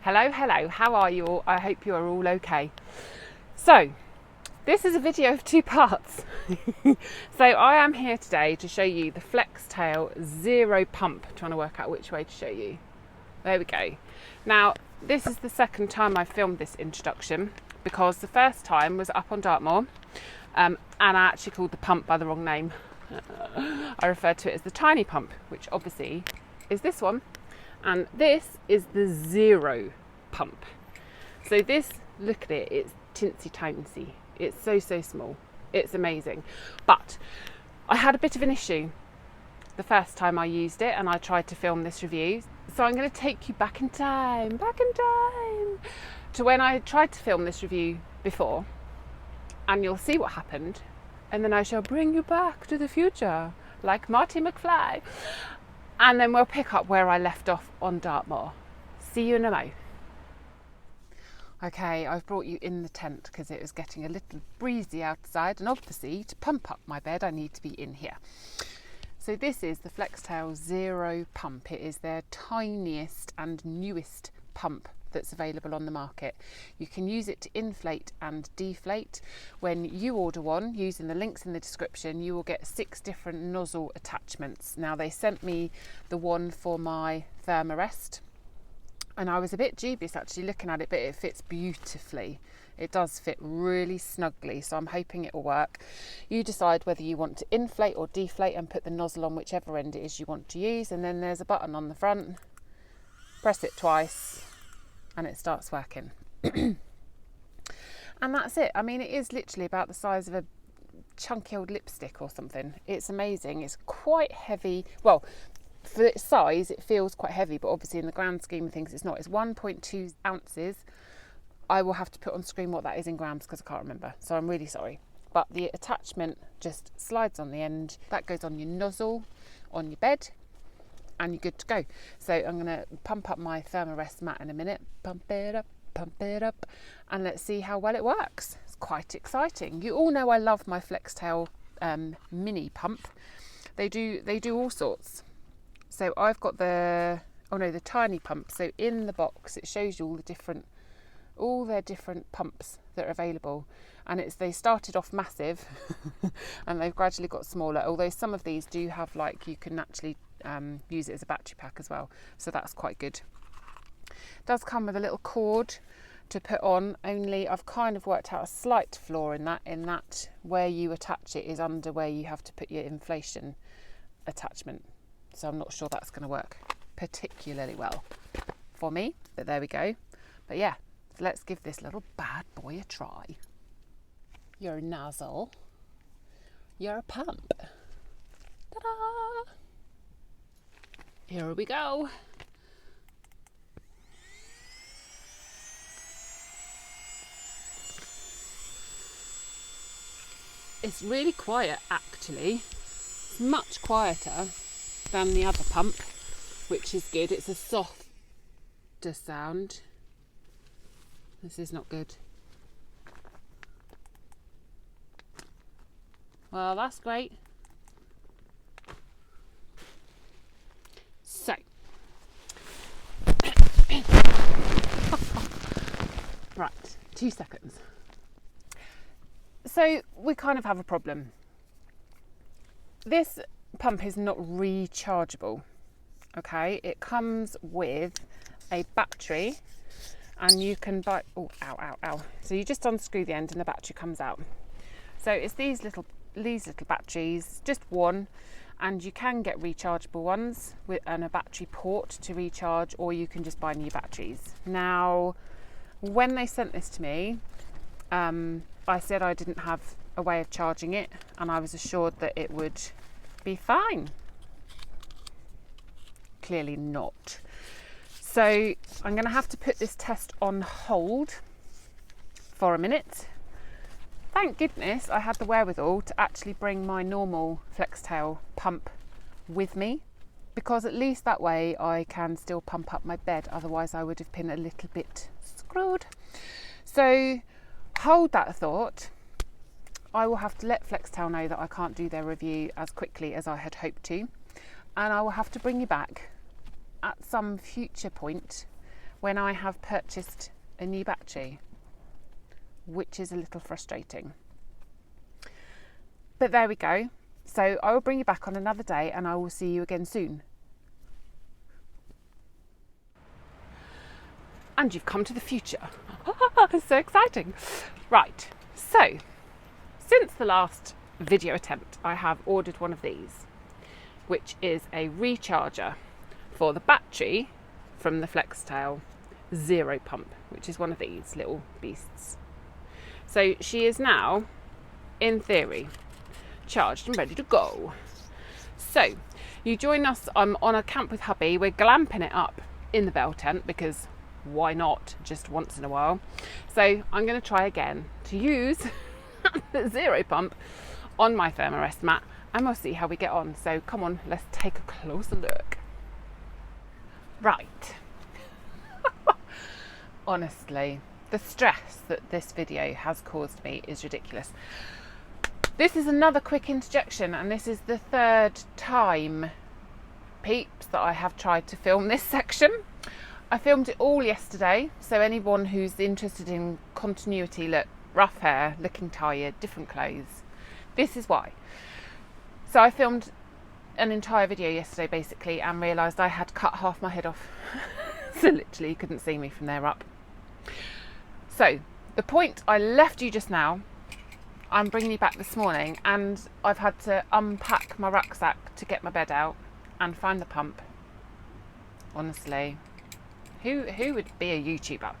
Hello, how are you all? I hope you are all okay. So, this is a video of two parts. So I am here today to show you the Flextail Zero Pump, trying to work out which way to show you. There we go. Now, this is the second time I've filmed this introduction because the first time was up on Dartmoor and I actually called the pump by the wrong name. I referred to it as the tiny pump, which obviously is this one. And this is the Zero Pump. So this, look at it, it's tinsy tiny. It's so small. It's amazing. But I had a bit of an issue the first time I used it and I tried to film this review. So I'm going to take you back in time to when I tried to film this review before, and you'll see what happened. And then I shall bring you back to the future, like Marty McFly. And then we'll pick up where I left off on Dartmoor. See you in a mo. Okay, I've brought you in the tent because it was getting a little breezy outside, and obviously to pump up my bed I need to be in here. So this is the Flextail Zero Pump. It is their tiniest and newest pump that's available on the market. You can use it to inflate and deflate. When you order one, using the links in the description, you will get 6 different nozzle attachments. Now, they sent me the one for my thermarest, and I was a bit dubious actually looking at it, but it fits beautifully. It does fit really snugly, so I'm hoping it will work. You decide whether you want to inflate or deflate and put the nozzle on whichever end it is you want to use, and then there's a button on the front. Press it twice and it starts working. And that's it. I mean, it is literally about the size of a chunky old lipstick or something. It's amazing. It's quite heavy. Well, for its size, it feels quite heavy, but obviously in the grand scheme of things, it's not. It's 1.2 ounces. I will have to put on screen what that is in grams because I can't remember, so I'm really sorry. But the attachment just slides on the end. That goes on your nozzle, on your bed, and you're good to go. So I'm going to pump up my thermarest mat in a minute. Pump it up, and let's see how well it works. It's quite exciting. You all know I love my Flextail mini pump. They do all sorts. So I've got the tiny pump. So in the box it shows you all their different pumps that are available, and they started off massive and they've gradually got smaller, although some of these do have, like, you can actually use it as a battery pack as well, so that's quite good. It does come with a little cord to put on, only I've kind of worked out a slight flaw in that where you attach it is under where you have to put your inflation attachment, so I'm not sure that's going to work particularly well for me, but there we go. But yeah, so let's give this little bad boy a try. Your nozzle, your pump. Ta-da! Here we go. It's really quiet actually. It's much quieter than the other pump, which is good. It's a softer sound. This is not good. Well, that's great. So, right, 2 seconds. So we kind of have a problem. This pump is not rechargeable. Okay, it comes with a battery, and you can buy. Oh, ow! So you just unscrew the end, and the battery comes out. So it's these little batteries, just one, and you can get rechargeable ones and a battery port to recharge, or you can just buy new batteries. Now, when they sent this to me, I said I didn't have a way of charging it, and I was assured that it would be fine. Clearly not. So I'm going to have to put this test on hold for a minute. Thank goodness I had the wherewithal to actually bring my normal Flextail pump with me, because at least that way I can still pump up my bed, otherwise I would have been a little bit screwed. So hold that thought. I will have to let Flextail know that I can't do their review as quickly as I had hoped to, and I will have to bring you back at some future point when I have purchased a new battery, which is a little frustrating. But there we go. So I will bring you back on another day and I will see you again soon. And you've come to the future. So exciting. Right, so since the last video attempt, I have ordered one of these, which is a recharger for the battery from the Flextail Zero pump, which is one of these little beasts. So she is now, in theory, charged and ready to go. So you join us on a camp with hubby. We're glamping it up in the bell tent because why not, just once in a while. So I'm going to try again to use the Zero pump on my thermarest mat and we'll see how we get on. So come on, let's take a closer look. Right. Honestly, the stress that this video has caused me is ridiculous. This is another quick interjection, and this is the third time, peeps, that I have tried to film this section. I filmed it all yesterday, so anyone who's interested in continuity, look, rough hair, looking tired, different clothes, this is why. So I filmed an entire video yesterday basically and realised I had cut half my head off. So literally you couldn't see me from there up. So the point I left you just now, I'm bringing you back this morning, and I've had to unpack my rucksack to get my bed out and find the pump. Honestly, who would be a YouTuber?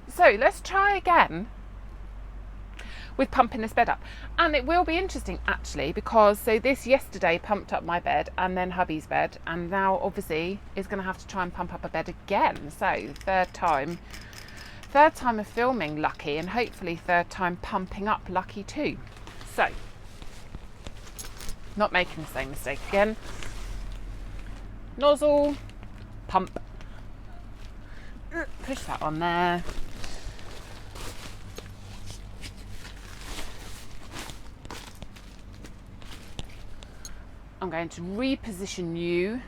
So let's try again with pumping this bed up, and it will be interesting actually, because so this yesterday pumped up my bed and then hubby's bed, and now obviously is going to have to try and pump up a bed again. So third time of filming lucky, and hopefully third time pumping up lucky too. So not making the same mistake again. Nozzle, pump, push that on there. I'm going to reposition you.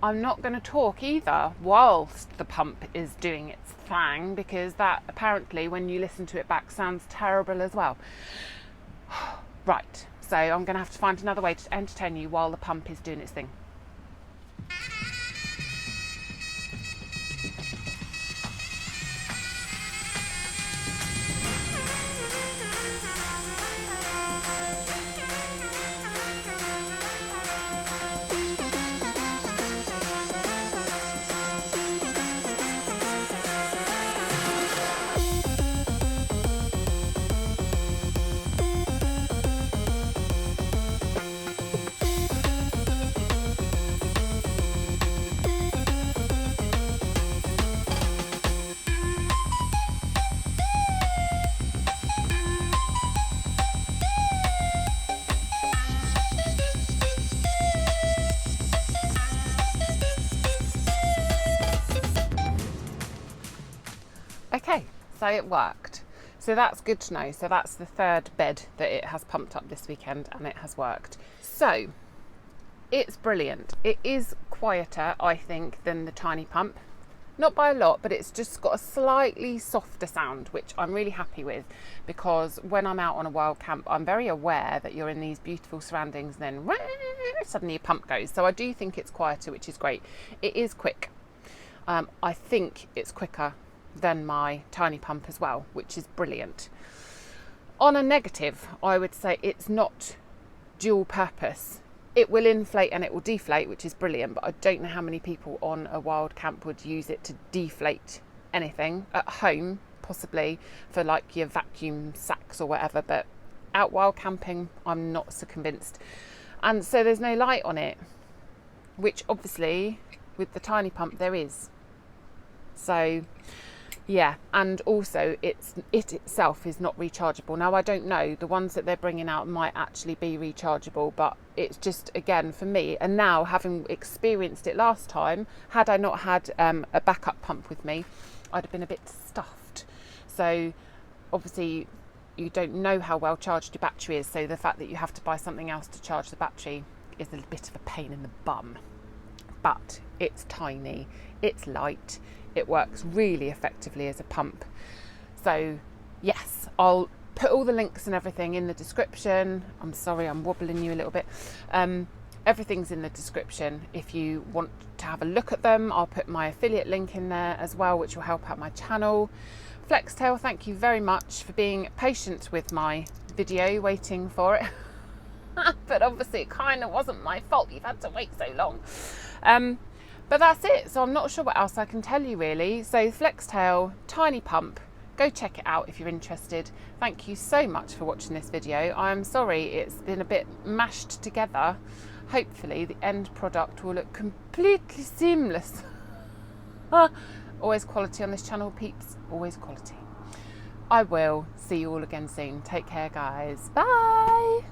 I'm not going to talk either whilst the pump is doing its thing, because that apparently when you listen to it back sounds terrible as well. Right, so I'm going to have to find another way to entertain you while the pump is doing its thing. Okay, so it worked. So that's good to know. So that's the third bed that it has pumped up this weekend, and it has worked. So it's brilliant. It is quieter, I think, than the tiny pump. Not by a lot, but it's just got a slightly softer sound, which I'm really happy with, because when I'm out on a wild camp, I'm very aware that you're in these beautiful surroundings and then suddenly your pump goes. So I do think it's quieter, which is great. It is quick. I think it's quicker than my tiny pump as well, which is brilliant. On a negative, I would say it's not dual purpose. It will inflate and it will deflate, which is brilliant, but I don't know how many people on a wild camp would use it to deflate anything. At home, possibly for like your vacuum sacks or whatever, but out wild camping, I'm not so convinced. And so there's no light on it, which obviously with the tiny pump there is. So yeah, and also it itself is not rechargeable. Now I don't know, the ones that they're bringing out might actually be rechargeable, but it's just, again, for me, and now having experienced it last time, had I not had a backup pump with me, I'd have been a bit stuffed. So obviously you don't know how well charged your battery is, so the fact that you have to buy something else to charge the battery is a bit of a pain in the bum. but it's tiny, it's light, it works really effectively as a pump. So yes, I'll put all the links and everything in the description. I'm sorry, I'm wobbling you a little bit. Everything's in the description if you want to have a look at them. I'll put my affiliate link in there as well, which will help out my channel. Flextail, thank you very much for being patient with my video, waiting for it. But obviously it kind of wasn't my fault, you've had to wait so long. But that's it, so I'm not sure what else I can tell you really. So Flextail, tiny pump, go check it out if you're interested. Thank you so much for watching this video. I'm sorry it's been a bit mashed together. Hopefully the end product will look completely seamless. Always quality on this channel, peeps, always quality. I will see you all again soon. Take care, guys. Bye.